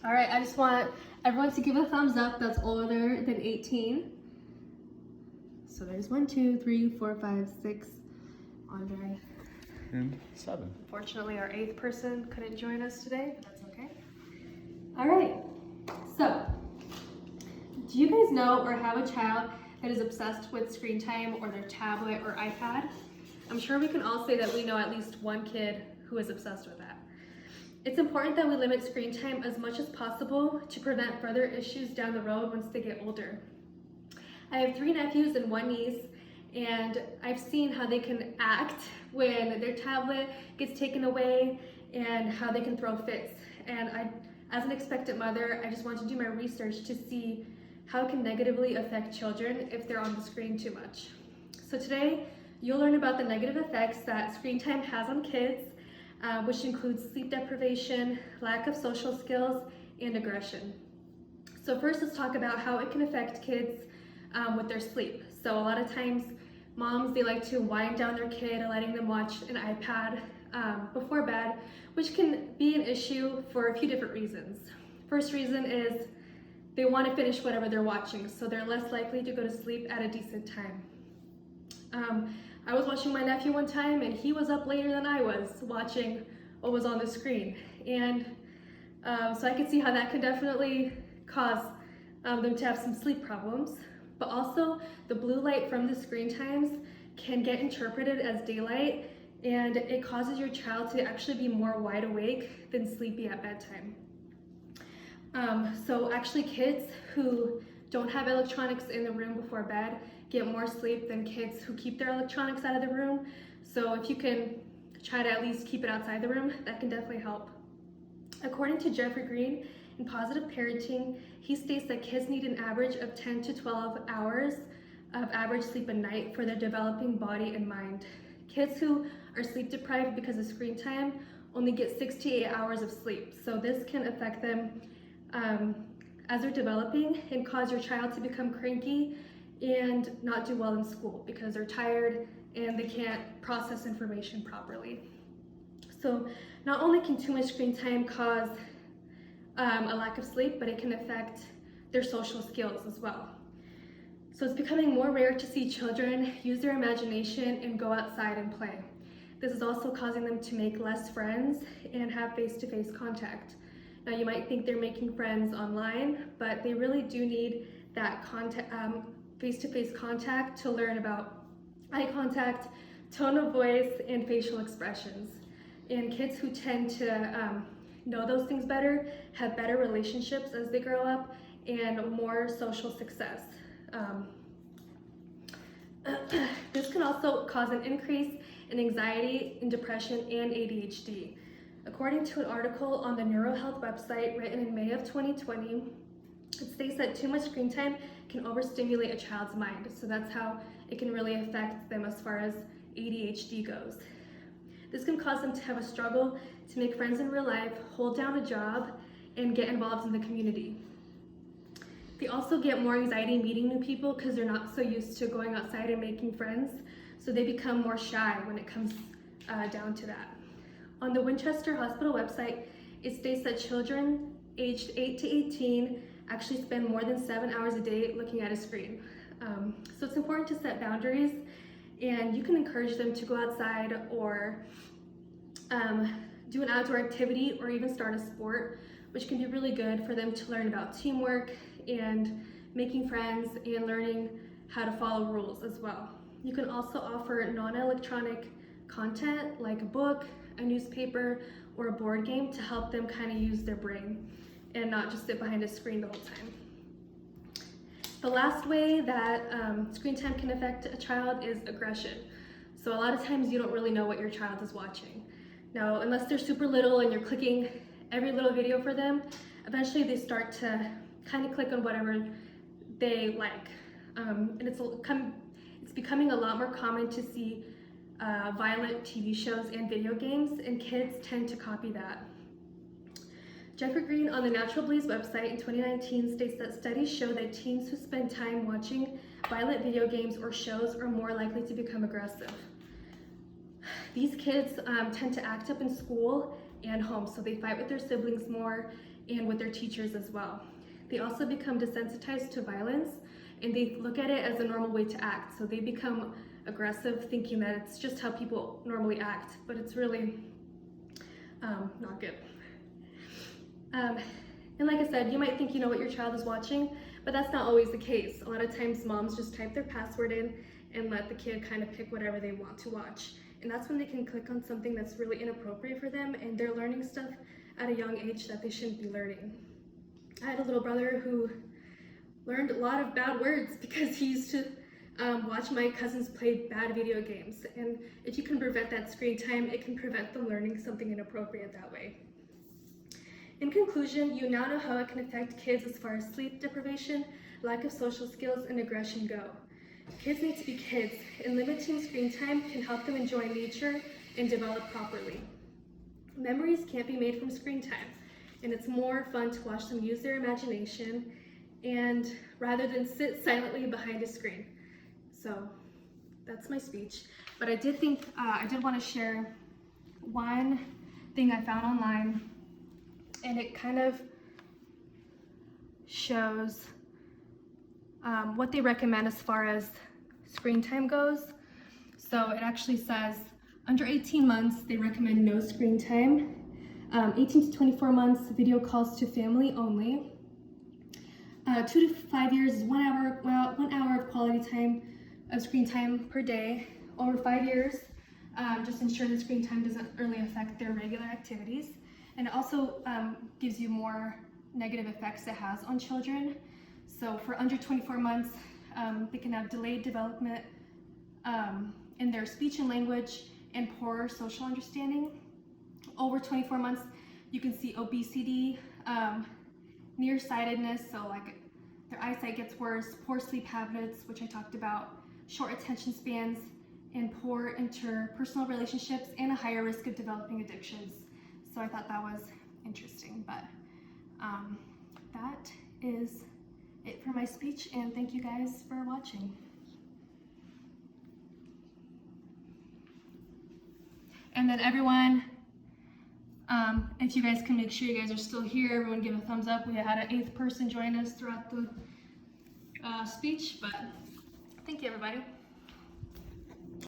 All right, I just want everyone to give a thumbs up that's older than 18. So there's 1, 2, 3, 4, 5, 6. Andre. And 7. Unfortunately, our 8th person couldn't join us today, but that's okay. All right, so do you guys know or have a child that is obsessed with screen time or their tablet or iPad? I'm sure we can all say that we know at least one kid who is obsessed with that. It's important that we limit screen time as much as possible to prevent further issues down the road once they get older. I have 3 nephews and 1 niece, and I've seen how they can act when their tablet gets taken away and how they can throw fits. And as an expectant mother, I just want to do my research to see how it can negatively affect children if they're on the screen too much. So today, you'll learn about the negative effects that screen time has on kids, which includes sleep deprivation, lack of social skills, and aggression. So first, let's talk about how it can affect kids with their sleep. So a lot of times, moms, they like to wind down their kid and letting them watch an iPad before bed, which can be an issue for a few different reasons. First reason is they want to finish whatever they're watching, so they're less likely to go to sleep at a decent time. I was watching my nephew one time, and he was up later than I was watching what was on the screen. And so I could see how that could definitely cause them to have some sleep problems. But also, the blue light from the screen times can get interpreted as daylight, and it causes your child to actually be more wide awake than sleepy at bedtime. So actually, kids who don't have electronics in the room before bed get more sleep than kids who keep their electronics out of the room. So if you can try to at least keep it outside the room, that can definitely help. According to Jeffrey Green, in Positive Parenting, he states that kids need an average of 10 to 12 hours of average sleep a night for their developing body and mind. Kids who are sleep deprived because of screen time only get 6 to 8 hours of sleep. So this can affect them as they're developing and cause your child to become cranky and not do well in school because they're tired and they can't process information properly. So not only can too much screen time cause a lack of sleep, but it can affect their social skills as well. So it's becoming more rare to see children use their imagination and go outside and play. This is also causing them to make less friends and have face-to-face contact. Now you might think they're making friends online, but they really do need that face-to-face contact to learn about eye contact, tone of voice, and facial expressions. And kids who tend to know those things better have better relationships as they grow up and more social success. This can also cause an increase in anxiety, in depression, and ADHD. According to an article on the NeuroHealth website written in May of 2020, it states that too much screen time can overstimulate a child's mind. So that's how it can really affect them as far as ADHD goes. This can cause them to have a struggle to make friends in real life, hold down a job, and get involved in the community. They also get more anxiety meeting new people because they're not so used to going outside and making friends, so they become more shy when it comes down to that. On the Winchester Hospital website, it states that children aged 8 to 18 actually spend more than 7 hours a day looking at a screen. So it's important to set boundaries, and you can encourage them to go outside or do an outdoor activity or even start a sport, which can be really good for them to learn about teamwork and making friends and learning how to follow rules as well. You can also offer non-electronic content like a book, a newspaper, or a board game to help them kind of use their brain and not just sit behind a screen the whole time. The last way that screen time can affect a child is aggression. So a lot of times you don't really know what your child is watching. Now, unless they're super little and you're clicking every little video for them, eventually they start to kind of click on whatever they like. And it's becoming a lot more common to see violent TV shows and video games, and kids tend to copy that. Jeffrey Green on the Natural Blaze website in 2019 states that studies show that teens who spend time watching violent video games or shows are more likely to become aggressive. These kids tend to act up in school and home, so they fight with their siblings more and with their teachers as well. They also become desensitized to violence, and they look at it as a normal way to act. So they become aggressive, thinking that it's just how people normally act, but it's really not good. And like I said, you might think you know what your child is watching, but that's not always the case. A lot of times moms just type their password in and let the kid kind of pick whatever they want to watch. And that's when they can click on something that's really inappropriate for them, and they're learning stuff at a young age that they shouldn't be learning. I had a little brother who learned a lot of bad words because he used to watch my cousins play bad video games. And if you can prevent that screen time, it can prevent them learning something inappropriate that way. In conclusion, you now know how it can affect kids as far as sleep deprivation, lack of social skills, and aggression go. Kids need to be kids, and limiting screen time can help them enjoy nature and develop properly. Memories can't be made from screen time, and it's more fun to watch them use their imagination and rather than sit silently behind a screen. So that's my speech. But I did want to share one thing I found online, and it kind of shows what they recommend as far as screen time goes. So it actually says under 18 months, they recommend no screen time. 18 to 24 months, video calls to family only. 2 to 5 years is 1 hour, 1 hour of quality time of screen time per day. Over 5 years, just ensure that screen time doesn't really affect their regular activities. And it also gives you more negative effects it has on children. So for under 24 months, they can have delayed development in their speech and language and poor social understanding. Over 24 months, you can see obesity, nearsightedness, so like their eyesight gets worse, poor sleep habits, which I talked about, short attention spans, and poor interpersonal relationships, and a higher risk of developing addictions. So I thought that was interesting, but that is it for my speech, and thank you guys for watching. And then everyone, if you guys can make sure you guys are still here, everyone give a thumbs up. We had an 8th person join us throughout the speech, but thank you everybody.